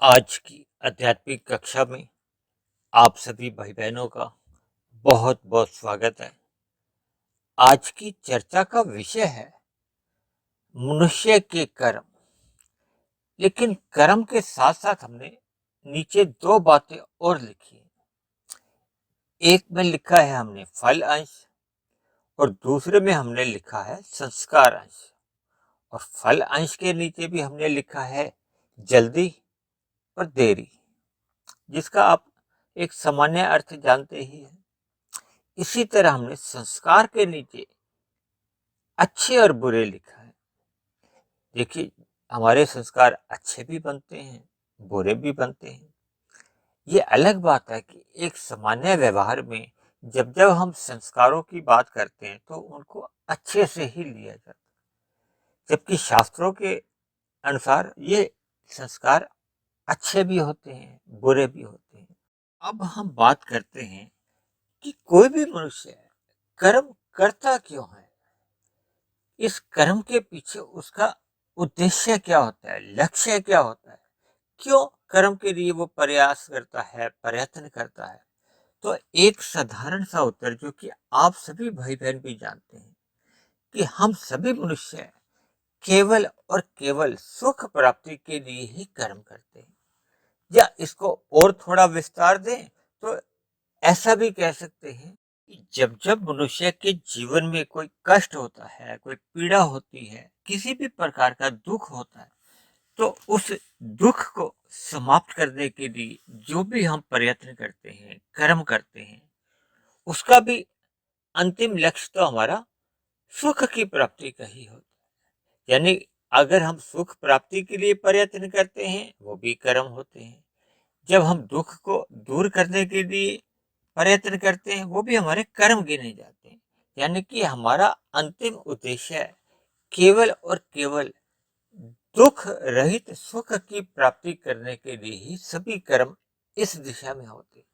आज की आध्यात्मिक कक्षा में आप सभी भाई बहनों का बहुत बहुत स्वागत है। आज की चर्चा का विषय है मनुष्य के कर्म। लेकिन कर्म के साथ साथ हमने नीचे दो बातें और लिखी हैं। एक में लिखा है हमने फल अंश और दूसरे में हमने लिखा है संस्कार अंश। और फल अंश के नीचे भी हमने लिखा है जल्दी और देरी, जिसका आप एक सामान्य अर्थ जानते ही हैं। इसी तरह हमने संस्कार के नीचे अच्छे और बुरे लिखा है। देखिए, हमारे संस्कार अच्छे भी बनते हैं, बुरे भी बनते हैं। ये अलग बात है कि एक सामान्य व्यवहार में जब जब हम संस्कारों की बात करते हैं तो उनको अच्छे से ही लिया जाता है, जबकि शास्त्रों के अनुसार ये संस्कार अच्छे भी होते हैं, बुरे भी होते हैं। अब हम बात करते हैं कि कोई भी मनुष्य कर्म करता क्यों है, इस कर्म के पीछे उसका उद्देश्य क्या होता है, लक्ष्य क्या होता है, क्यों कर्म के लिए वो प्रयास करता है, प्रयत्न करता है। तो एक साधारण सा उत्तर जो कि आप सभी भाई बहन भी जानते हैं कि हम सभी मनुष्य केवल और केवल सुख प्राप्ति के लिए ही कर्म करते हैं। या इसको और थोड़ा विस्तार दें तो ऐसा भी कह सकते हैं कि जब जब मनुष्य के जीवन में कोई कष्ट होता है, कोई पीड़ा होती है, किसी भी प्रकार का दुख होता है, तो उस दुख को समाप्त करने के लिए जो भी हम प्रयत्न करते हैं, कर्म करते हैं, उसका भी अंतिम लक्ष्य तो हमारा सुख की प्राप्ति का ही होता है। यानी अगर हम सुख प्राप्ति के लिए प्रयत्न करते हैं, वो भी कर्म होते हैं। जब हम दुख को दूर करने के लिए प्रयत्न करते हैं, वो भी हमारे कर्म गिने जाते हैं। यानी कि हमारा अंतिम उद्देश्य केवल और केवल दुख रहित सुख की प्राप्ति करने के लिए ही सभी कर्म इस दिशा में होते हैं।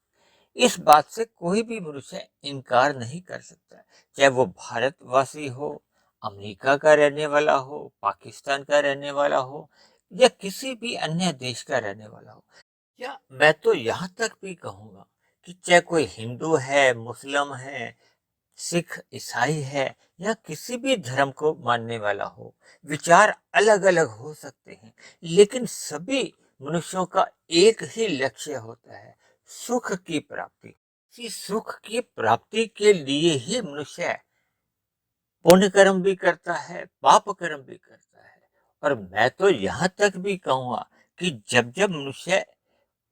इस बात से कोई भी मनुष्य इनकार नहीं कर सकता, चाहे वो भारतवासी हो, अमेरिका का रहने वाला हो, पाकिस्तान का रहने वाला हो, या किसी भी अन्य देश का रहने वाला हो। या मैं तो यहाँ तक भी कहूँगा कि चाहे कोई हिंदू है, मुस्लिम है, सिख, ईसाई है, या किसी भी धर्म को मानने वाला हो, विचार अलग अलग हो सकते हैं, लेकिन सभी मनुष्यों का एक ही लक्ष्य होता है, सुख की प्राप्ति। इसी सुख की प्राप्ति के लिए ही मनुष्य पुण्य कर्म भी करता है, पाप कर्म भी करता है। और मैं तो यहाँ तक भी कहूँगा कि जब जब मनुष्य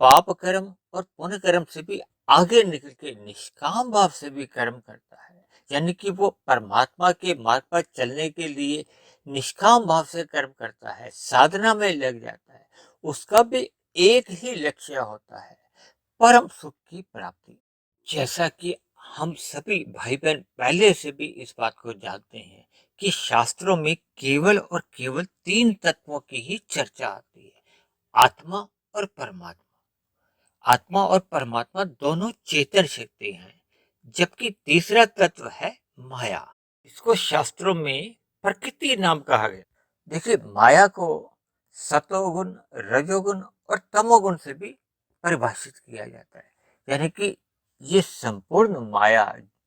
पाप कर्म और पुण्य कर्म से भी आगे निकल के निष्काम भाव से भी कर्म करता है, यानी कि वो परमात्मा के मार्ग पर चलने के लिए निष्काम भाव से कर्म करता है, साधना में लग जाता है, उसका भी एक ही लक्ष्य होता है, परम सुख की प्राप्ति। जैसा कि हम सभी भाई बहन पहले से भी इस बात को जानते हैं कि शास्त्रों में केवल और केवल तीन तत्वों की ही चर्चा आती है, आत्मा और परमात्मा। आत्मा और परमात्मा दोनों चेतन शक्ति हैं, जबकि तीसरा तत्व है माया। इसको शास्त्रों में प्रकृति नाम कहा गया। देखिए, माया को सतोगुण, रजोगुण और तमोगुण से भी परिभाषित किया जाता है। यानी कि ये संपूर्ण माया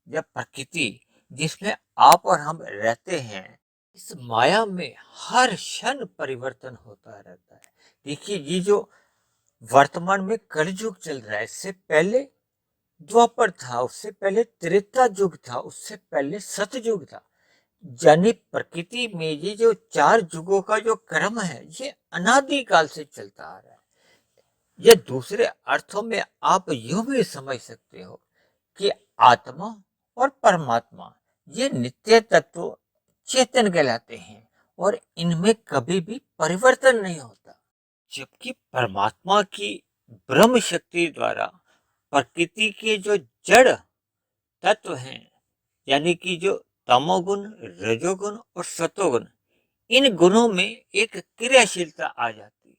या प्रकृति जिसमें आप और हम रहते हैं, इस माया में हर क्षण परिवर्तन होता रहता है। देखिए, ये जो वर्तमान में कलयुग चल रहा है, इससे पहले द्वापर था, उससे पहले त्रेता युग था, उससे पहले सतयुग था। यानी प्रकृति में ये जो चार युगों का जो क्रम है, ये अनादिकाल से चलता आ रहा है। ये दूसरे अर्थों में आप यूं भी समझ सकते हो कि आत्मा और परमात्मा ये नित्य तत्व चेतन कहलाते हैं और इनमें कभी भी परिवर्तन नहीं होता। जबकि परमात्मा की ब्रह्म शक्ति द्वारा प्रकृति के जो जड़ तत्व हैं, यानी कि जो तमोगुण, रजोगुण और सतोगुण, इन गुणों में एक क्रियाशीलता आ जाती है।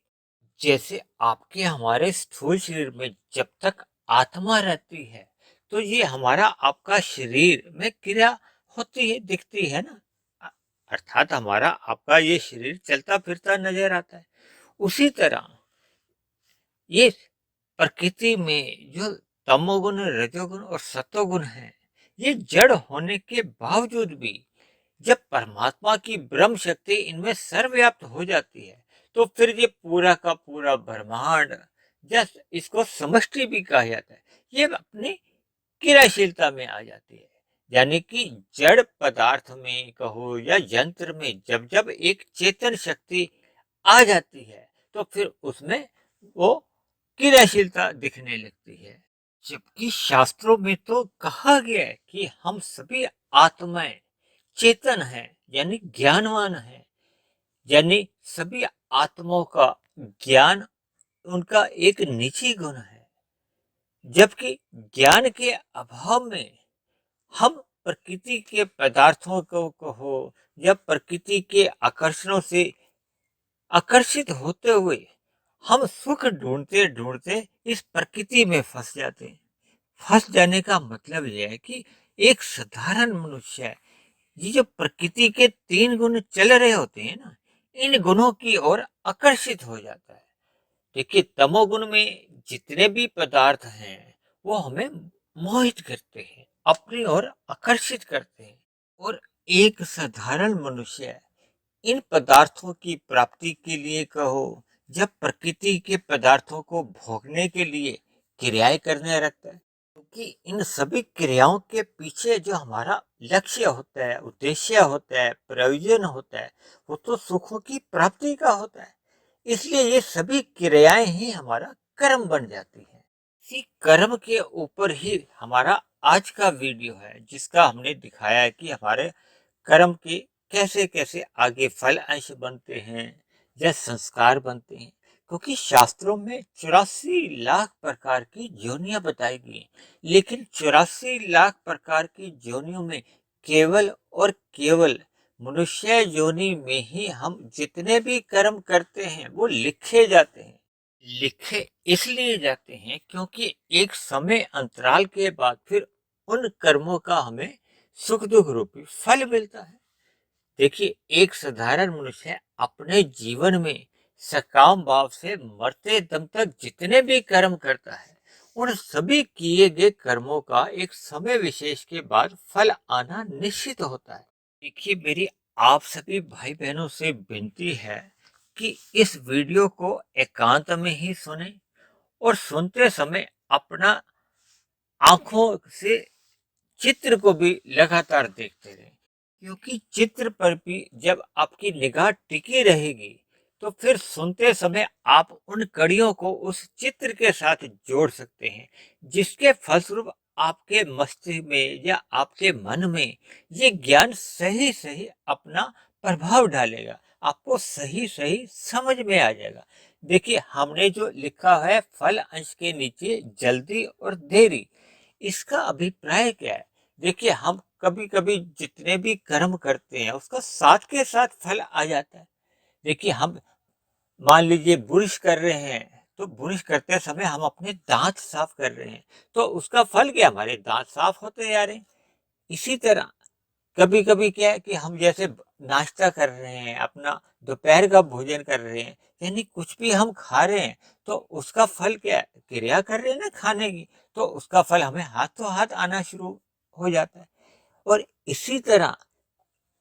जैसे आपके हमारे स्थूल शरीर में जब तक आत्मा रहती है, तो ये हमारा आपका शरीर में क्रिया होती है, दिखती है ना। अर्थात हमारा आपका ये शरीर चलता फिरता नजर आता है। उसी तरह ये प्रकृति में जो तमोगुण, रजोगुण और सतोगुण है, ये जड़ होने के बावजूद भी जब परमात्मा की ब्रह्म शक्ति इनमें सर्वव्याप्त हो जाती है, तो फिर ये पूरा का पूरा ब्रह्मांड, जस इसको समष्टि भी कहा जाता है, ये अपनी क्रियाशीलता में आ जाती है। यानी कि जड़ पदार्थ में कहो या यंत्र में जब जब एक चेतन शक्ति आ जाती है, तो फिर उसमें वो क्रियाशीलता दिखने लगती है। जबकि शास्त्रों में तो कहा गया है कि हम सभी आत्माएं चेतन है, यानी ज्ञानवान है, यानी सभी आत्माओं का ज्ञान उनका एक निजी गुण है। जबकि ज्ञान के अभाव में हम प्रकृति के पदार्थों को कहो या प्रकृति के आकर्षणों से आकर्षित होते हुए हम सुख ढूंढते ढूंढते इस प्रकृति में फंस जाते हैं। फंस जाने का मतलब यह है कि एक साधारण मनुष्य है, ये जो प्रकृति के तीन गुण चल रहे होते हैं ना, इन गुणों की ओर आकर्षित हो जाता है। देखिए, तमोगुण में जितने भी पदार्थ हैं वो हमें मोहित करते हैं, अपनी ओर आकर्षित करते हैं। और एक साधारण मनुष्य इन पदार्थों की प्राप्ति के लिए कहो, जब प्रकृति के पदार्थों को भोगने के लिए क्रियाएं करने लगता है, क्योंकि इन सभी क्रियाओं के पीछे जो हमारा लक्ष्य होता है, उद्देश्य होता है, प्रयोजन होता है, वो तो सुखों की प्राप्ति का होता है। इसलिए ये सभी क्रियाएं ही हमारा कर्म बन जाती है। इसी कर्म के ऊपर ही हमारा आज का वीडियो है, जिसका हमने दिखाया है कि हमारे कर्म के कैसे कैसे आगे फल अंश बनते हैं या संस्कार बनते हैं। क्योंकि शास्त्रों में 84 लाख प्रकार की योनियां बताई गई हैं, लेकिन 84 लाख प्रकार की योनियों में केवल और केवल मनुष्य योनि में ही हम जितने भी कर्म करते हैं वो लिखे जाते हैं। लिखे इसलिए जाते हैं क्योंकि एक समय अंतराल के बाद फिर उन कर्मों का हमें सुख दुख रूपी फल मिलता है। देखिए, एक साधारण मनुष्य अपने जीवन में सकाम भाव से मरते दम तक जितने भी कर्म करता है, उन सभी किए गए कर्मों का एक समय विशेष के बाद फल आना निश्चित होता है। देखिए, मेरी आप सभी भाई बहनों से विनती है कि इस वीडियो को एकांत में ही सुने और सुनते समय अपना आंखों से चित्र को भी लगातार देखते रहें। क्योंकि चित्र पर भी जब आपकी निगाह टिकी रहेगी, तो फिर सुनते समय आप उन कड़ियों को उस चित्र के साथ जोड़ सकते हैं, जिसके फलस्वरूप आपके मस्तिष्क में या आपके मन में ये ज्ञान सही सही अपना प्रभाव डालेगा, आपको सही सही समझ में आ जाएगा। देखिए, हमने जो लिखा है फल अंश के नीचे जल्दी और देरी, इसका अभिप्राय क्या है? देखिए, हम कभी कभी जितने भी कर्म करते हैं उसका साथ के साथ फल आ जाता है। देखिए, हम मान लीजिए ब्रश कर रहे हैं, तो ब्रश करते समय हम अपने दांत साफ कर रहे हैं, तो उसका फल क्या, हमारे दांत साफ होते जा रहे हैं। इसी तरह कभी कभी क्या है कि हम जैसे नाश्ता कर रहे हैं, अपना दोपहर का भोजन कर रहे हैं, यानी कुछ भी हम खा रहे हैं, तो उसका फल क्या है, क्रिया कर रहे हैं ना खाने की, तो उसका फल हमें हाथों हाथ आना शुरू हो जाता है। और इसी तरह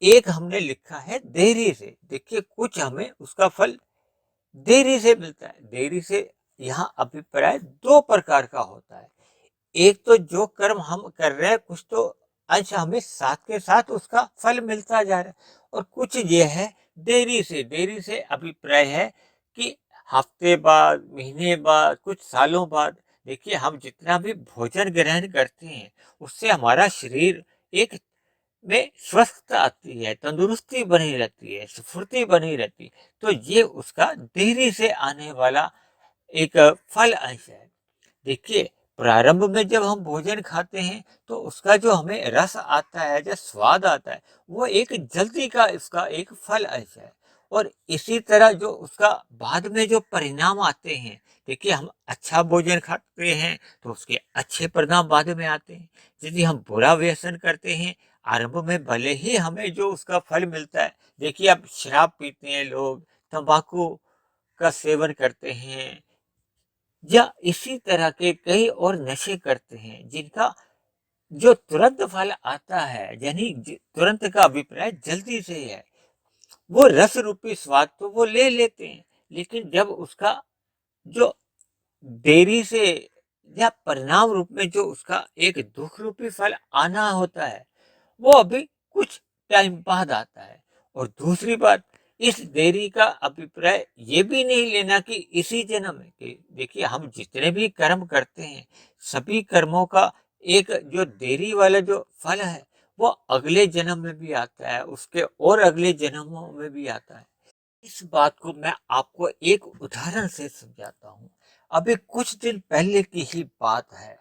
एक हमने लिखा है देरी से। देखिए, कुछ हमें उसका फल देरी से मिलता है। देरी से यहाँ अभिप्राय दो प्रकार का होता है। एक तो जो कर्म हम कर रहे हैं, कुछ तो अंश हमें साथ के साथ उसका फल मिलता जा रहा है, और कुछ ये है देरी से। देरी से अभिप्राय है कि हफ्ते बाद, महीने बाद, कुछ सालों बाद। देखिए, हम जितना भी भोजन ग्रहण करते हैं, उससे हमारा शरीर एक में स्वस्थता आती है, तंदुरुस्ती बनी रहती है, स्फूर्ति बनी रहती है। तो ये उसका देरी से आने वाला एक फल अंश है। देखिए, प्रारंभ में जब हम भोजन खाते हैं, तो उसका जो हमें रस आता है, जो स्वाद आता है, वो एक जल्दी का इसका एक फल अंश है। और इसी तरह जो उसका बाद में जो परिणाम आते हैं, देखिए, हम अच्छा भोजन खाते हैं तो उसके अच्छे परिणाम बाद में आते हैं। यदि हम बुरा व्यसन करते हैं, आरंभ में भले ही हमें जो उसका फल मिलता है, देखिए, अब शराब पीते हैं लोग, तंबाकू का सेवन करते हैं, या इसी तरह के कई और नशे करते हैं जिनका जो तुरंत फल आता है, यानी तुरंत का अभिप्राय जल्दी से है, वो रस रूपी स्वाद तो वो ले लेते हैं, लेकिन जब उसका जो देरी से या परिणाम रूप में जो उसका एक दुख रूपी फल आना होता है, वो अभी कुछ टाइम बाद आता है। और दूसरी बात, इस देरी का अभिप्राय ये भी नहीं लेना कि इसी जन्म में, कि देखिए हम जितने भी कर्म करते हैं, सभी कर्मों का एक जो देरी वाला जो फल है, वो अगले जन्म में भी आता है, उसके और अगले जन्मों में भी आता है। इस बात को मैं आपको एक उदाहरण से समझाता हूँ। अभी कुछ दिन पहले की ही बात है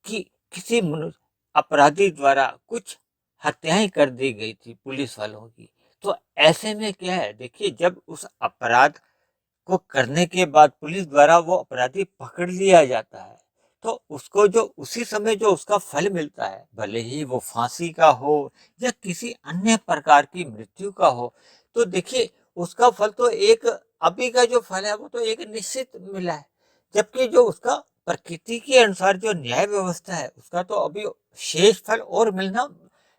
कि किसी मनुष्य अपराधी द्वारा कुछ हत्याएं कर दी गई थी पुलिस वालों की। तो ऐसे में क्या है, देखिए जब उस अपराध को करने के बाद पुलिस द्वारा वो अपराधी पकड़ लिया जाता है, तो उसको जो उसी समय जो उसका फल मिलता है, भले ही वो फांसी का हो या किसी अन्य प्रकार की मृत्यु का हो, तो देखिए उसका फल तो एक अभी का जो फल है वो तो एक निश्चित मिला है, जबकि जो उसका प्रकृति के अनुसार जो न्याय व्यवस्था है उसका तो अभी शेष फल और मिलना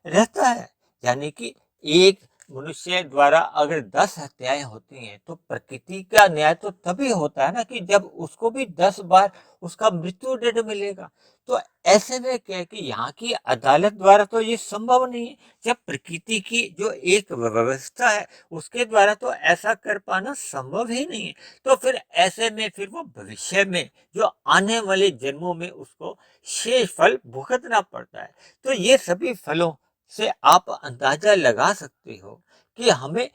रहता है। यानी कि एक मनुष्य द्वारा अगर 10 हत्याएं होती हैं, तो प्रकृति का न्याय तो तभी होता है ना कि जब उसको भी 10 बार उसका मृत्यु दंड मिलेगा। तो ऐसे में क्या है कि यहाँ की अदालत द्वारा तो ये संभव नहीं है। जब प्रकृति की जो एक व्यवस्था है उसके द्वारा तो ऐसा कर पाना संभव ही नहीं है। तो फिर ऐसे में फिर वो भविष्य में जो आने वाले जन्मों में उसको शेष फल भुगतना पड़ता है। तो ये सभी फलों से आप अंदाजा लगा सकते हो कि हमें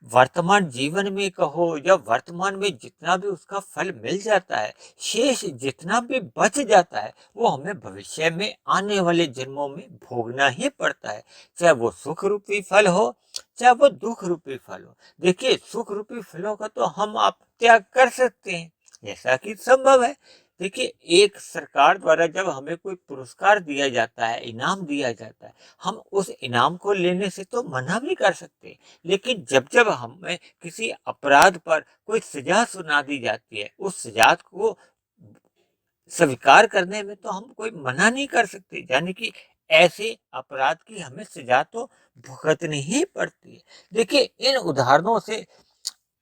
वर्तमान जीवन में कहो या वर्तमान में जितना भी उसका फल मिल जाता है, शेष जितना भी बच जाता है, वो हमें भविष्य में आने वाले जन्मों में भोगना ही पड़ता है। चाहे वो सुख रूपी फल हो, चाहे वो दुख रूपी फल हो। देखिए सुख रूपी फलों का तो हम आप त्याग कर सकते हैं, ऐसा कि संभव है। देखिए एक सरकार द्वारा जब हमें कोई पुरस्कार दिया जाता है, इनाम दिया जाता है, हम उस इनाम को लेने से तो मना भी कर सकते हैं। लेकिन जब जब हमें किसी अपराध पर कोई सजा सुना दी जाती है, उस सजा को स्वीकार करने में तो हम कोई मना नहीं कर सकते। यानी कि ऐसे अपराध की हमें सजा तो भुगतनी ही पड़ती है। देखिए इन उदाहरणों से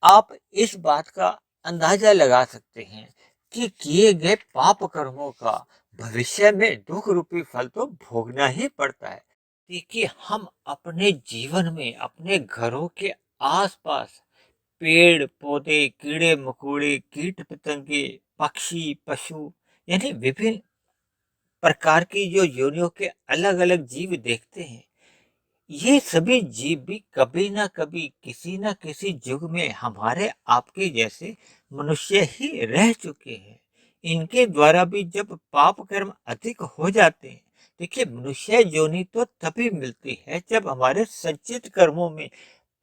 आप इस बात का अंदाजा लगा सकते हैं कि किए गए पाप कर्मों का भविष्य में दुख रूपी फल तो भोगना ही पड़ता है। देखिए हम अपने जीवन में अपने घरों के आसपास पेड़ पौधे, कीड़े मकोड़े, कीट पतंगे, पक्षी पशु, यानी विभिन्न प्रकार की जो योनियों के अलग अलग जीव देखते हैं, ये सभी जीव भी कभी ना कभी किसी न किसी युग में हमारे आपके जैसे मनुष्य ही रह चुके हैं। इनके द्वारा भी जब पाप कर्म अधिक हो जाते हैं, देखिए मनुष्य योनि तो तभी मिलती है जब हमारे संचित कर्मों में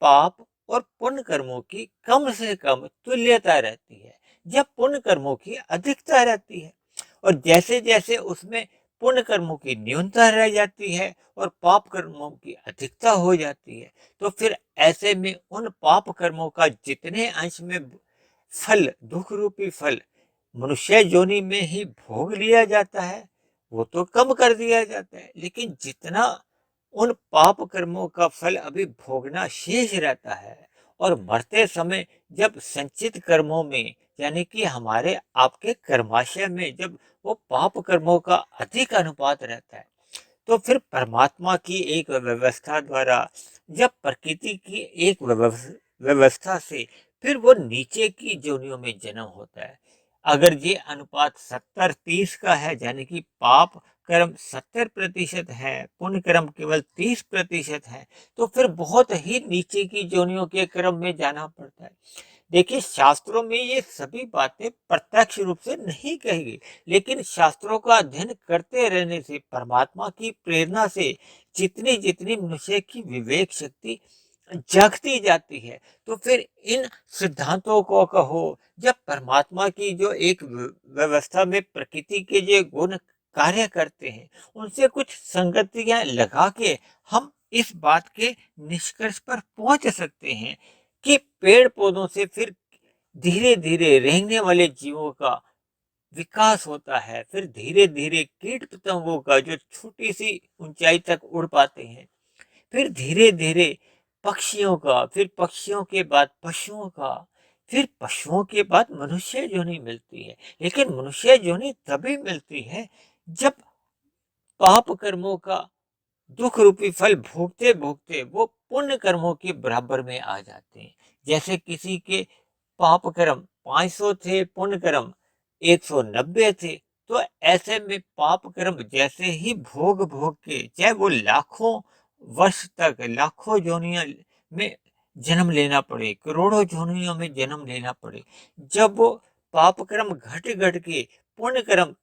पाप और पुण्य कर्मों की कम से कम तुल्यता रहती है, जब पुण्य कर्मों की अधिकता रहती है। और जैसे जैसे उसमें पुण्य कर्मों की न्यूनता रह जाती है और पाप कर्मों की अधिकता हो जाती है, तो फिर ऐसे में उन पाप कर्मों का जितने अंश में फल, दुख रूपी फल मनुष्य योनि में ही भोग लिया जाता है, वो तो कम कर दिया जाता है। लेकिन जितना उन पाप कर्मों का फल अभी भोगना शेष रहता है, और मरते समय जब संचित कर्मों में, यानी कि हमारे आपके कर्माशय में जब वो पाप कर्मों का अधिक अनुपात रहता है, तो फिर परमात्मा की एक व्यवस्था द्वारा, जब प्रकृति की एक व्यवस्था से फिर वो नीचे की जोनियों में जन्म होता है। अगर ये अनुपात 70-30 का है, यानी कि पाप कर्म 70% है, पुण्य कर्म केवल 30% है, तो फिर बहुत ही नीचे की जोनियों के क्रम में जाना पड़ता है। देखिए शास्त्रों में ये सभी बातें प्रत्यक्ष रूप से नहीं कही गई, लेकिन शास्त्रों का अध्ययन करते रहने से, परमात्मा की प्रेरणा से जितनी जितनी मनुष्य की विवेक शक्ति जगती जाती है, तो फिर इन सिद्धांतों को कहो, जब परमात्मा की जो एक व्यवस्था में प्रकृति के जो गुण कार्य करते हैं, उनसे कुछ संगतियां लगा के हम इस बात के निष्कर्ष पर पहुंच सकते हैं कि पेड़ पौधों से फिर धीरे धीरे रेंगने वाले जीवों का विकास होता है, फिर धीरे धीरे कीट पतंगों का जो छोटी सी ऊंचाई तक उड़ पाते हैं, फिर धीरे धीरे पक्षियों का, फिर पक्षियों के बाद पशुओं का, फिर पशुओं के बाद मनुष्य योनि मिलती है। लेकिन मनुष्य योनि तभी मिलती है जब पाप कर्मों का दुख रूपी फल भोगते भोगते वो पुण्य कर्मों के बराबर में आ जाते हैं। जैसे किसी के पाप कर्म 500 थे, पुण्य कर्म 190 थे, तो ऐसे में पाप कर्म जैसे ही भोग भोग के, चाहे वो लाखों वर्ष तक, लाखों योनियों में जन्म लेना पड़े, करोड़ों योनियों में जन्म लेना पड़े, जब वो पाप कर्म घट घट के पुण्य कर्म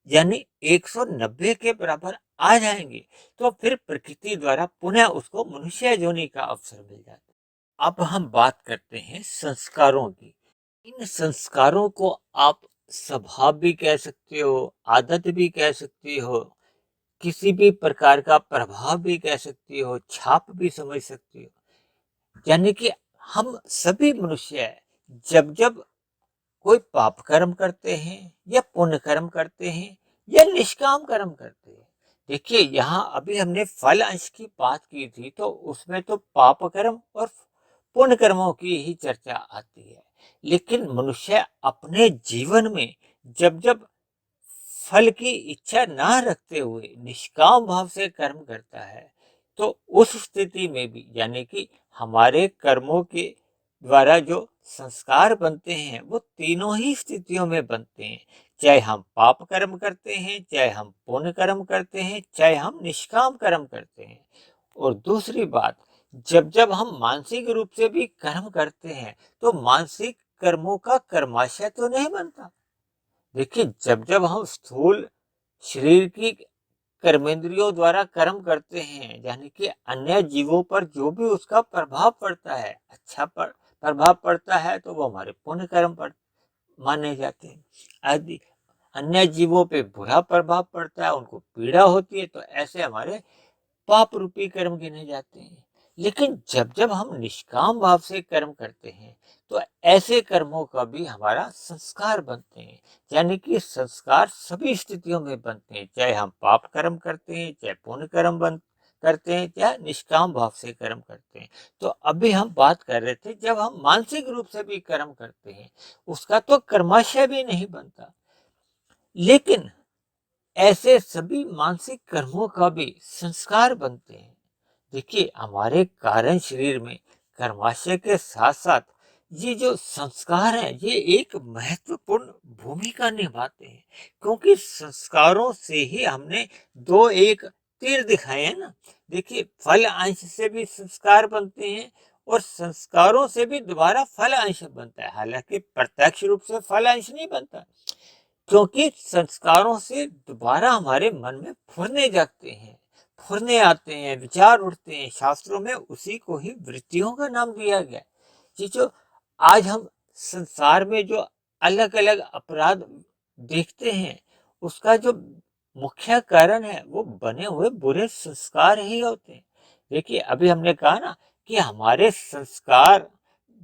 यानी 190 के बराबर आ जाएंगे, तो फिर प्रकृति द्वारा पुनः उसको मनुष्य योनि का अवसर मिल जाता है। अब हम बात करते हैं संस्कारों की। इन संस्कारों को आप स्वभाव भी कह सकते हो, आदत भी कह सकते हो, किसी भी प्रकार का प्रभाव भी कह सकते हो, छाप भी समझ सकते हो। यानी कि हम सभी मनुष्य जब जब कोई पाप कर्म करते हैं या पुण्य कर्म करते हैं या निष्काम कर्म करते हैं। देखिए, यहाँ अभी हमने फल अंश की बात की थी, तो उसमें तो पाप कर्म और पुण्य कर्मों की ही चर्चा आती है। लेकिन मनुष्य अपने जीवन में जब जब फल की इच्छा ना रखते हुए निष्काम भाव से कर्म करता है, तो उस स्थिति में भी, यानी कि हमारे कर्मों के द्वारा जो संस्कार बनते हैं वो तीनों ही स्थितियों में बनते हैं। चाहे हम पाप कर्म करते हैं, चाहे हम पुण्य कर्म करते हैं, चाहे हम निष्काम कर्म करते हैं। और दूसरी बात, जब जब हम मानसिक रूप से भी कर्म करते हैं, तो मानसिक कर्मों का कर्माशय तो नहीं बनता। देखिए, जब जब हम स्थूल शरीर की कर्मेंद्रियों द्वारा कर्म करते हैं, यानी कि अन्य जीवों पर जो भी उसका प्रभाव पड़ता है, अच्छा प्रभाव पड़ता है, तो वो हमारे पुण्य कर्म पर माने जाते हैं। यदि अन्य जीवों पे बुरा प्रभाव पड़ता है, उनको पीड़ा होती है, तो ऐसे हमारे पाप रूपी कर्म गिने जाते हैं। लेकिन जब जब हम निष्काम भाव से कर्म करते हैं, तो ऐसे कर्मों का भी हमारा संस्कार बनते हैं। यानी कि संस्कार सभी स्थितियों में बनते हैं, चाहे हम पाप कर्म करते हैं, चाहे पुण्य कर्म करते हैं, चाहे निष्काम भाव से कर्म करते हैं। तो अभी हम बात कर रहे थे, जब हम मानसिक रूप से भी कर्म करते हैं, उसका तो कर्माशय भी नहीं बनता। लेकिन ऐसे सभी मानसिक कर्मों का भी संस्कार बनते हैं। देखिए, हमारे कारण शरीर में कर्माशय के साथ साथ ये जो संस्कार हैं, ये एक महत्वपूर्ण भूमिका निभाते हैं, क्योंकि संस्कारों से ही हमने दो एक तीर दिखाए हैं ना। देखिए, फल अंश से भी संस्कार बनते हैं और संस्कारों से भी दोबारा फल अंश बनता है। हालांकि प्रत्यक्ष रूप से फल अंश नहीं बनता, क्योंकि संस्कारों से दोबारा हमारे मन में फुरने जागते हैं, फुरने आते हैं, विचार उठते हैं। शास्त्रों में उसी को ही वृत्तियों का नाम दिया गया है। ये जो आज हम संसार में जो अलग अलग अपराध देखते हैं, उसका जो मुख्य कारण है वो बने हुए बुरे संस्कार ही होते हैं। देखिए, अभी हमने कहा ना कि हमारे संस्कार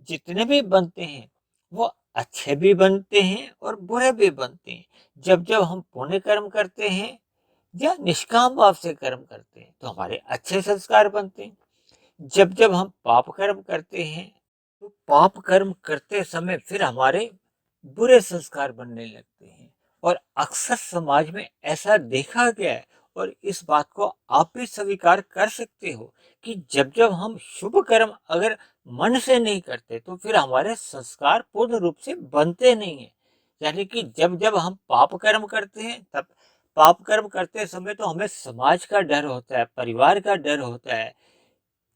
जितने भी बनते हैं, वो अच्छे भी बनते हैं और बुरे भी बनते हैं। जब जब हम पुण्य कर्म करते हैं या निष्काम भाव से कर्म करते हैं, तो हमारे अच्छे संस्कार बनते हैं। जब जब हम पाप कर्म करते हैं, तो पाप कर्म करते समय फिर हमारे बुरे संस्कार बनने लगते हैं। और अक्सर समाज में ऐसा देखा गया है, और इस बात को आप भी स्वीकार कर सकते हो, कि जब जब हम शुभ कर्म अगर मन से नहीं करते, तो फिर हमारे संस्कार पूर्ण रूप से बनते नहीं है। यानी कि जब जब हम पाप कर्म करते हैं, तब पाप कर्म करते समय तो हमें समाज का डर होता है, परिवार का डर होता है,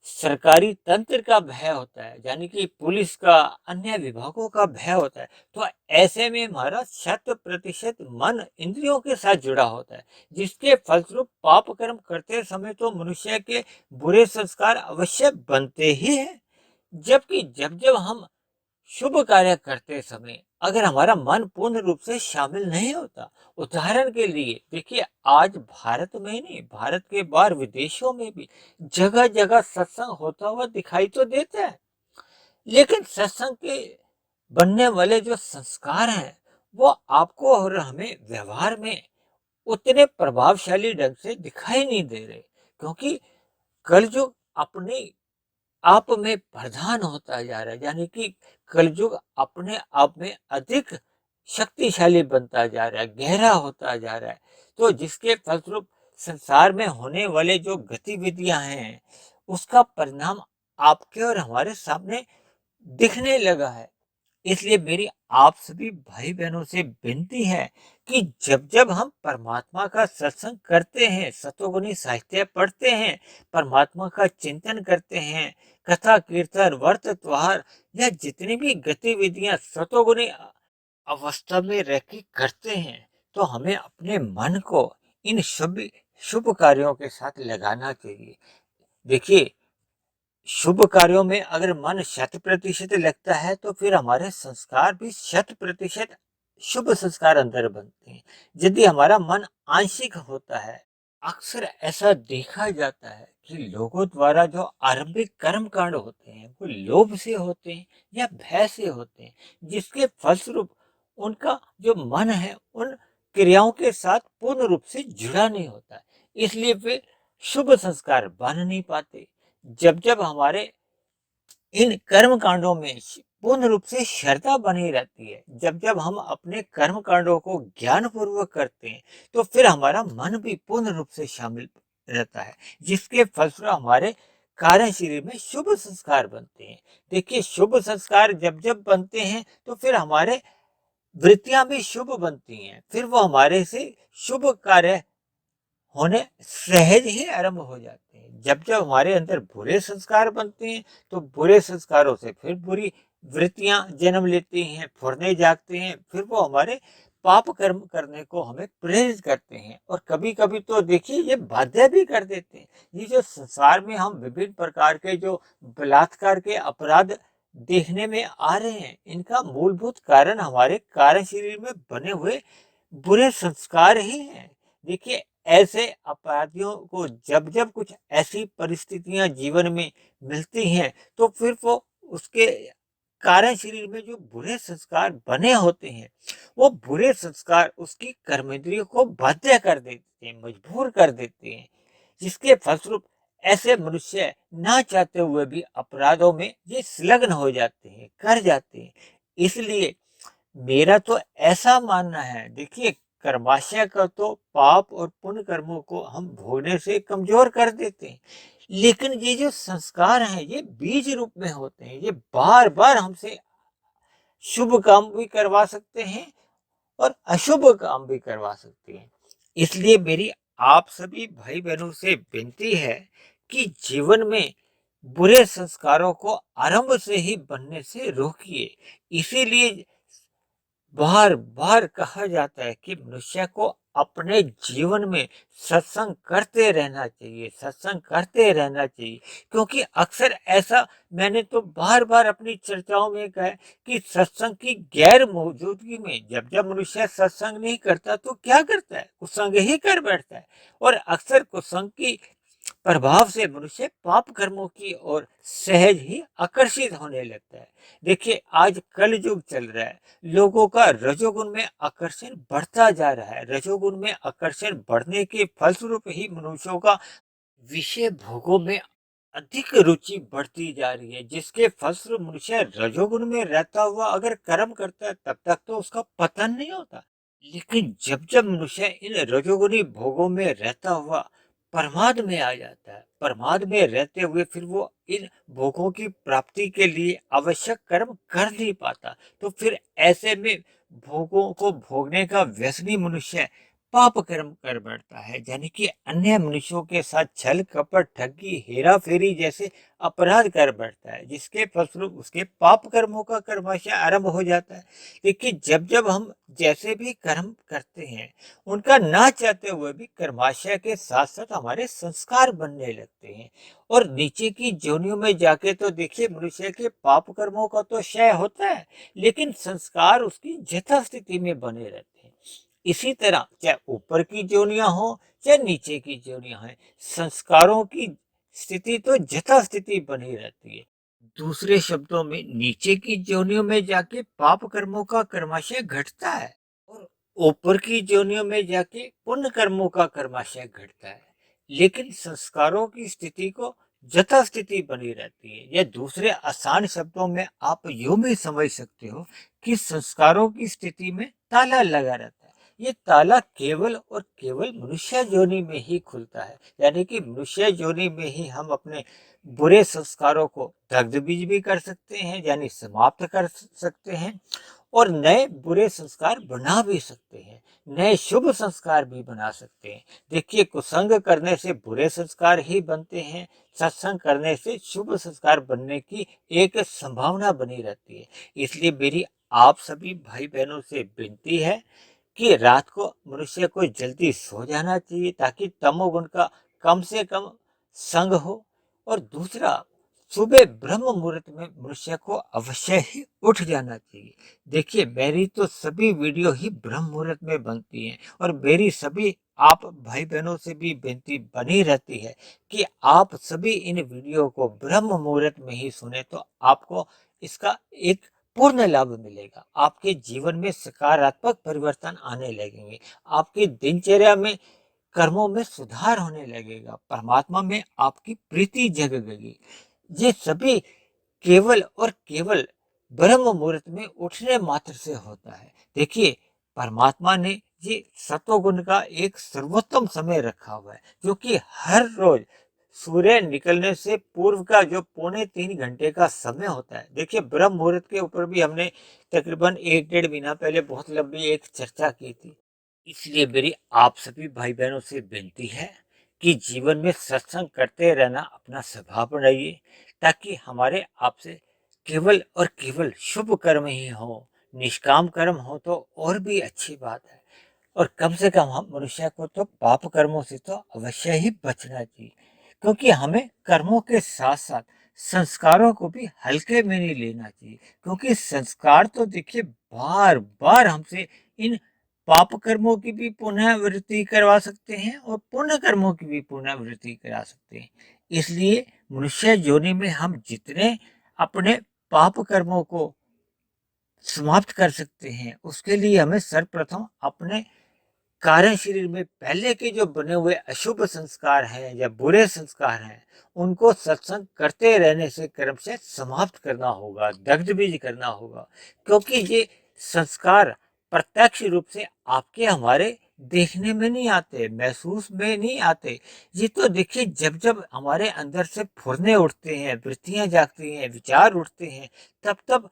सरकारी तंत्र का भय होता है, यानी कि पुलिस का, अन्य विभागों का भय होता है। तो ऐसे में हमारा 100% मन इंद्रियों के साथ जुड़ा होता है, जिसके फलस्वरूप पाप कर्म करते समय तो मनुष्य के बुरे संस्कार अवश्य बनते ही हैं। जबकि जब जब हम शुभ कार्य करते समय अगर हमारा मन पूर्ण रूप से शामिल नहीं होता, उदाहरण के लिए देखिए, आज भारत में ही नहीं, भारत के बाहर विदेशों में भी जगह जगह सत्संग होता हुआ दिखाई तो देता है। लेकिन सत्संग के बनने वाले जो संस्कार हैं, वो आपको और हमें व्यवहार में उतने प्रभावशाली ढंग से दिखाई नहीं दे रहे, क्योंकि कलयुग अपने आप में प्रधान होता जा रहा है, यानी कि कलयुग अपने आप में अधिक शक्तिशाली बनता जा रहा है, गहरा होता जा रहा है। तो जिसके फलस्वरूप संसार में होने वाले जो गतिविधियां हैं, उसका परिणाम आपके और हमारे सामने दिखने लगा है। इसलिए मेरी आप सभी भाई बहनों से विनती है कि जब जब हम परमात्मा का सत्संग करते हैं, सतोगुणी साहित्य पढ़ते हैं, परमात्मा का चिंतन करते हैं, कथा कीर्तन व्रत त्योहार या जितनी भी गतिविधियां सतोगुणी अवस्था में रह के करते हैं, तो हमें अपने मन को इन शुभ शुभ कार्यों के साथ लगाना चाहिए। देखिए, शुभ कार्यों में अगर मन 100% लगता है, तो फिर हमारे संस्कार भी 100% शुभ संस्कार अंदर बनते हैं। यदि हमारा मन आंशिक होता है, अक्सर ऐसा देखा जाता है कि लोगों द्वारा जो आरंभिक कर्म कांड होते हैं, वो लोभ से होते हैं या भय से होते हैं, जिसके फलस्वरूप उनका जो मन है उन क्रियाओं के साथ पूर्ण रूप से जुड़ा नहीं होता। इसलिए वे शुभ संस्कार बन नहीं पाते। जब जब हमारे इन कर्म कांडों में पूर्ण रूप से श्रद्धा बनी रहती है, जब जब हम अपने कर्म कांडों को ज्ञान पूर्वक करते हैं, तो फिर हमारा मन भी पूर्ण रूप से शामिल रहता है, जिसके फलस्वरूप हमारे कार्य शरीर में शुभ संस्कार बनते हैं। देखिए, शुभ संस्कार जब जब बनते हैं, तो फिर हमारे वृत्तियां भी शुभ बनती हैं, फिर वो हमारे से शुभ कार्य होने सहज ही आरंभ हो जाते हैं। जब जब हमारे अंदर बुरे संस्कार बनते हैं, तो बुरे संस्कारों से फिर बुरी वृत्तियां जन्म लेती हैं, फुरने जागते हैं, फिर वो हमारे पाप कर्म करने को हमें प्रेरित करते हैं, और कभी कभी तो देखिए ये बाध्य भी कर देते हैं। ये जो संसार में हम विभिन्न प्रकार के जो बलात्कार के अपराध देखने में आ रहे हैं, इनका मूलभूत कारण हमारे कार्य शरीर में बने हुए बुरे संस्कार ही हैं। देखिए, ऐसे अपराधियों को जब जब कुछ ऐसी परिस्थितियां जीवन में मिलती हैं, तो फिर वो उसके कारण शरीर में जो बुरे संस्कार बने होते हैं, वो बुरे संस्कार उसकी कर्मेंद्रियों को बाध्य कर देते हैं, मजबूर कर देते हैं, जिसके फलस्वरूप ऐसे मनुष्य ना चाहते हुए भी अपराधों में ये संलग्न हो जाते हैं, कर जाते हैं। इसलिए मेरा तो ऐसा मानना है, देखिए, कर्माशय का तो पाप और पुण्य कर्मों को हम भोगने से कमजोर कर देते हैं, लेकिन ये जो संस्कार हैं, ये बीज रूप में होते हैं, ये बार बार हमसे शुभ काम भी करवा सकते हैं और अशुभ काम भी करवा सकते हैं। इसलिए मेरी आप सभी भाई बहनों से विनती है कि जीवन में बुरे संस्कारों को आरंभ से ही बनने से रोकिए। इसीलिए बार बार कहा जाता है कि मनुष्य को अपने जीवन में सत्संग करते रहना चाहिए, सत्संग करते रहना चाहिए, क्योंकि अक्सर ऐसा मैंने तो बार बार अपनी चर्चाओं में कहा है कि सत्संग की गैर मौजूदगी में जब जब मनुष्य सत्संग नहीं करता, तो क्या करता है, कुसंग ही कर बैठता है, और अक्सर कुसंग की प्रभाव से मनुष्य पाप कर्मों की ओर सहज ही आकर्षित होने लगता है। देखिए, आज कल युग चल रहा है, लोगों का रजोगुण में आकर्षण बढ़ता जा रहा है। रजोगुण में आकर्षण बढ़ने के फलस्वरूप ही मनुष्यों का विषय भोगों में अधिक रुचि बढ़ती जा रही है, जिसके फलस्वरूप मनुष्य रजोगुण में रहता हुआ अगर कर्म करता है, तब तक तो उसका पतन नहीं होता। लेकिन जब जब मनुष्य इन रजोगुणी भोगों में रहता हुआ प्रमाद में आ जाता है, प्रमाद में रहते हुए फिर वो इन भोगों की प्राप्ति के लिए आवश्यक कर्म कर नहीं पाता, तो फिर ऐसे में भोगों को भोगने का व्यसनी मनुष्य पाप कर्म कर बैठता है, यानी कि अन्य मनुष्यों के साथ छल कपट ठगी हेरा फेरी जैसे अपराध कर बैठता है, जिसके फलस्वरूप उसके पाप कर्मों का कर्माशय आरंभ हो जाता है। देखिए, जब जब हम जैसे भी कर्म करते हैं, उनका ना चाहते हुए भी कर्माशय के साथ साथ हमारे संस्कार बनने लगते हैं, और नीचे की जोनियों में जाके तो देखिए मनुष्य के पाप कर्मों का तो क्षय होता है, लेकिन संस्कार उसकी यथास्थिति में बने रहते हैं। इसी तरह चाहे ऊपर की जोनियां हो चाहे नीचे की जोनियां हैं, संस्कारों की स्थिति तो यथास्थिति बनी रहती है। दूसरे शब्दों में नीचे की जोनियों में जाके पाप कर्मों का कर्माशय घटता है, ऊपर की योनियों में जाके पुण्य कर्मों का कर्माशय घटता है, लेकिन संस्कारों की स्थिति को यथा स्थिति बनी रहती है। या दूसरे आसान शब्दों में आप यूं भी समझ सकते हो कि संस्कारों की स्थिति में ताला लगा रहता है। ये ताला केवल और केवल मनुष्य योनि में ही खुलता है, यानी कि मनुष्य योनि में ही हम अपने बुरे संस्कारों को दग्ध बीज भी कर सकते हैं, यानी समाप्त कर सकते हैं, और नए बुरे संस्कार बना भी सकते हैं, नए शुभ संस्कार भी बना सकते हैं। देखिए, कुसंग करने से बुरे संस्कार ही बनते हैं, सत्संग करने से शुभ संस्कार बनने की एक संभावना बनी रहती है। इसलिए मेरी आप सभी भाई बहनों से विनती है कि रात को मनुष्य को जल्दी सो जाना चाहिए, ताकि तमोगुण का कम से कम संग हो। और दूसरा, सुबह ब्रह्म मुहूर्त में मनुष्य को अवश्य ही उठ जाना चाहिए। देखिए, मेरी तो सभी वीडियो ही ब्रह्म मुहूर्त में बनती हैं, और मेरी सभी आप भाई बहनों से भी विनती बनी रहती है कि आप सभी इन वीडियो को ब्रह्म मुहूर्त में ही सुने, तो आपको इसका एक पूर्ण लाभ मिलेगा। आपके जीवन में सकारात्मक परिवर्तन आने लगेंगे, आपकी दिनचर्या में कर्मों में सुधार होने लगेगा, परमात्मा में आपकी प्रीति जगेगी। ये सभी केवल और केवल ब्रह्म मुहूर्त में उठने मात्र से होता है। देखिए, परमात्मा ने ये सतोगुण का एक सर्वोत्तम समय रखा हुआ है, जो कि हर रोज सूर्य निकलने से पूर्व का जो 2.25 घंटे का समय होता है। देखिए, ब्रह्म मुहूर्त के ऊपर भी हमने तकरीबन 1-1.5 महीना पहले बहुत लंबी एक चर्चा की थी। इसलिए मेरी आप सभी भाई बहनों से विनती है कि जीवन में सत्संग करते रहना अपना स्वभाव बनाइए, ताकि हमारे आपसे केवल और केवल शुभ कर्म ही हो। निष्काम कर्म हो तो और भी अच्छी बात है, और कम से कम हम मनुष्य को तो पाप कर्मों से तो अवश्य ही बचना चाहिए, क्योंकि हमें कर्मों के साथ साथ संस्कारों को भी हल्के में नहीं लेना चाहिए। क्योंकि संस्कार तो देखिए बार बार हमसे इन पाप कर्मों की भी पुनरावृत्ति करवा सकते हैं, और पुण्य कर्मों की भी पुनरावृत्ति करा सकते हैं। इसलिए मनुष्य योनि में हम जितने अपने पाप कर्मों को समाप्त कर सकते हैं, उसके लिए हमें सर्वप्रथम अपने कारण शरीर में पहले के जो बने हुए अशुभ संस्कार हैं या बुरे संस्कार हैं, उनको सत्संग करते रहने से कर्म से समाप्त करना होगा, दग्ध बीज करना होगा। क्योंकि ये संस्कार प्रत्यक्ष रूप से आपके हमारे देखने में नहीं आते, महसूस में नहीं आते। ये तो देखिए, जब जब हमारे अंदर से फुरने उठते हैं, वृत्तियां जागती हैं, विचार उठते हैं, तब तब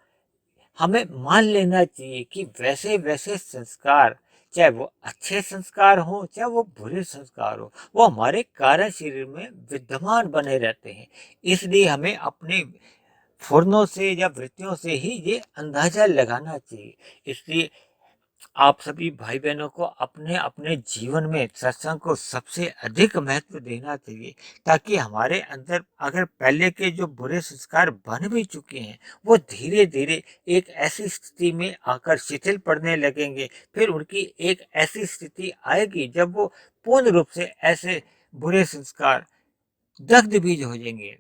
हमें मान लेना चाहिए कि वैसे वैसे संस्कार, चाहे वो अच्छे संस्कार हो चाहे वो बुरे संस्कार हो, वो हमारे कारण शरीर में विद्यमान बने रहते हैं। इसलिए हमें अपने फुर्नों से या वृत्तियों से ही ये अंदाजा लगाना चाहिए। इसलिए आप सभी भाई बहनों को अपने अपने जीवन में सत्संग को सबसे अधिक महत्व देना चाहिए, ताकि हमारे अंदर अगर पहले के जो बुरे संस्कार बन भी चुके हैं, वो धीरे धीरे एक ऐसी स्थिति में आकर शिथिल पड़ने लगेंगे। फिर उनकी एक ऐसी स्थिति आएगी जब वो पूर्ण रूप से ऐसे बुरे संस्कार दग्ध बीज हो जाएंगे।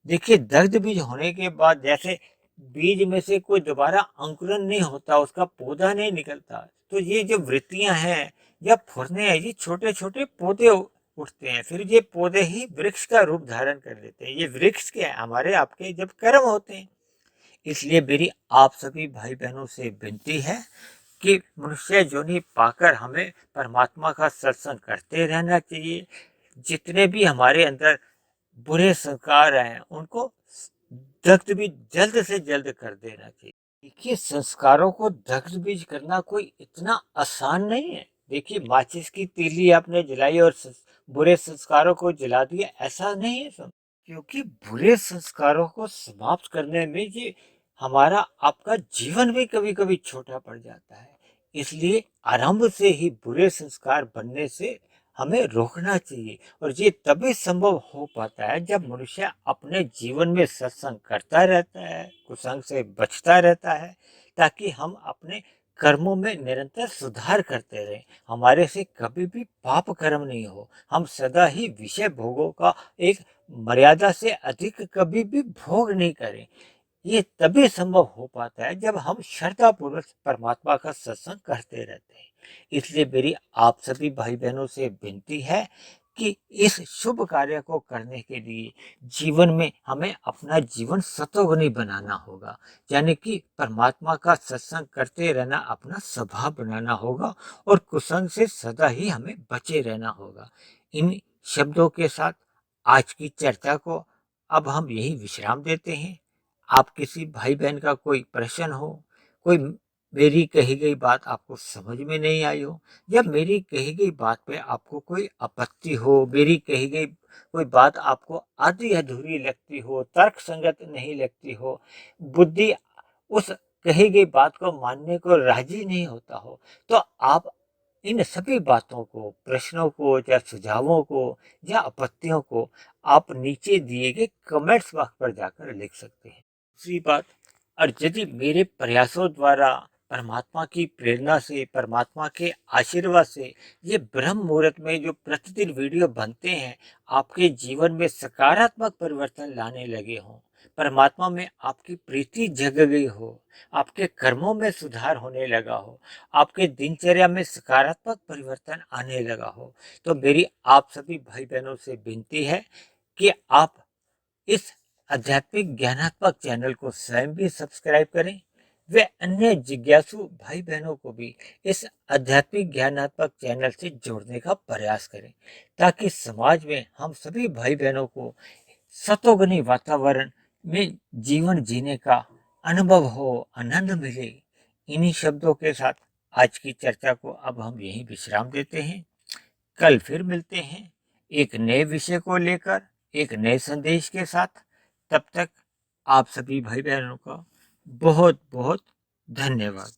देखिए, दग्ध बीज होने के बाद जैसे बीज में से कोई दोबारा अंकुरन नहीं होता, उसका पौधा नहीं निकलता, तो ये जो वृत्तियां हैं या फुरने हैं, ये छोटे छोटे पौधे उठते हैं। फिर ये पौधे ही वृक्ष का रूप धारण कर लेते हैं। ये वृक्ष के हमारे आपके जब कर्म होते हैं। इसलिए मेरी आप सभी भाई बहनों से विनती है कि मनुष्य योनि पाकर हमें परमात्मा का सत्संग करते रहना चाहिए। जितने भी हमारे अंदर बुरे संस्कार हैं, उनको दग्ध बीज जल्द से जल्द कर देना चाहिए। देखिए, संस्कारों को दग्ध बीज करना कोई इतना आसान नहीं है। देखिए, माचिस की तीली आपने जलाई और बुरे संस्कारों को जला दिया, ऐसा नहीं है सब। क्योंकि बुरे संस्कारों को समाप्त करने में ये हमारा आपका जीवन भी कभी कभी छोटा पड़ जाता है। इसलिए आरंभ से ही बुरे संस्कार बनने से हमें रोकना चाहिए, और ये तभी संभव हो पाता है जब मनुष्य अपने जीवन में सत्संग करता रहता है, कुसंग से बचता रहता है, ताकि हम अपने कर्मों में निरंतर सुधार करते रहें, हमारे से कभी भी पाप कर्म नहीं हो, हम सदा ही विषय भोगों का एक मर्यादा से अधिक कभी भी भोग नहीं करें। ये तभी संभव हो पाता है जब हम श्रद्धापूर्वक परमात्मा का सत्संग करते रहते हैं। इसलिए मेरी आप सभी भाई बहनों से विनती है कि इस शुभ कार्य को करने के लिए जीवन में हमें अपना जीवन सतोगुणी बनाना होगा, यानी कि परमात्मा का सत्संग करते रहना अपना स्वभाव बनाना होगा और कुसंग से सदा ही हमें बचे रहना होगा। इन शब्दों के साथ आज की चर्चा को अब हम यही विश्राम देते हैं। आप किसी भाई बहन का कोई प्रश्न हो, कोई मेरी कही गई बात आपको समझ में नहीं आई हो, या मेरी कही गई बात पे आपको कोई आपत्ति हो, मेरी कही गई कोई बात आपको आधी अधूरी लगती हो, तर्क संगत नहीं लगती हो, बुद्धि उस कही गई बात को मानने को राजी नहीं होता हो, तो आप इन सभी बातों को, प्रश्नों को या सुझावों को या आपत्तियों को आप नीचे दिए गए कमेंट्स बॉक्स पर जाकर लिख सकते हैं। दूसरी बात, और यदि मेरे प्रयासों द्वारा परमात्मा की प्रेरणा से, परमात्मा के आशीर्वाद से ये ब्रह्म मुहूर्त में जो प्रतिदिन वीडियो बनते हैं आपके जीवन में सकारात्मक परिवर्तन लाने लगे हों, परमात्मा में आपकी प्रीति जग गई हो, आपके कर्मों में सुधार होने लगा हो, आपके दिनचर्या में सकारात्मक परिवर्तन आने लगा हो, तो मेरी आप सभी भाई बहनों से विनती है कि आप इस आध्यात्मिक ज्ञानात्मक चैनल को स्वयं भी सब्सक्राइब करें, वे अन्य जिज्ञासु भाई बहनों को भी इस आध्यात्मिक ज्ञानात्मक चैनल से जोड़ने का प्रयास करें, ताकि समाज में हम सभी भाई बहनों को सतोगुणी वातावरण में जीवन जीने का अनुभव हो, आनंद मिले। इन्हीं शब्दों के साथ आज की चर्चा को अब हम यहीं विश्राम देते हैं। कल फिर मिलते हैं एक नए विषय को लेकर, एक नए संदेश के साथ। तब तक आप सभी भाई बहनों का बहुत बहुत धन्यवाद।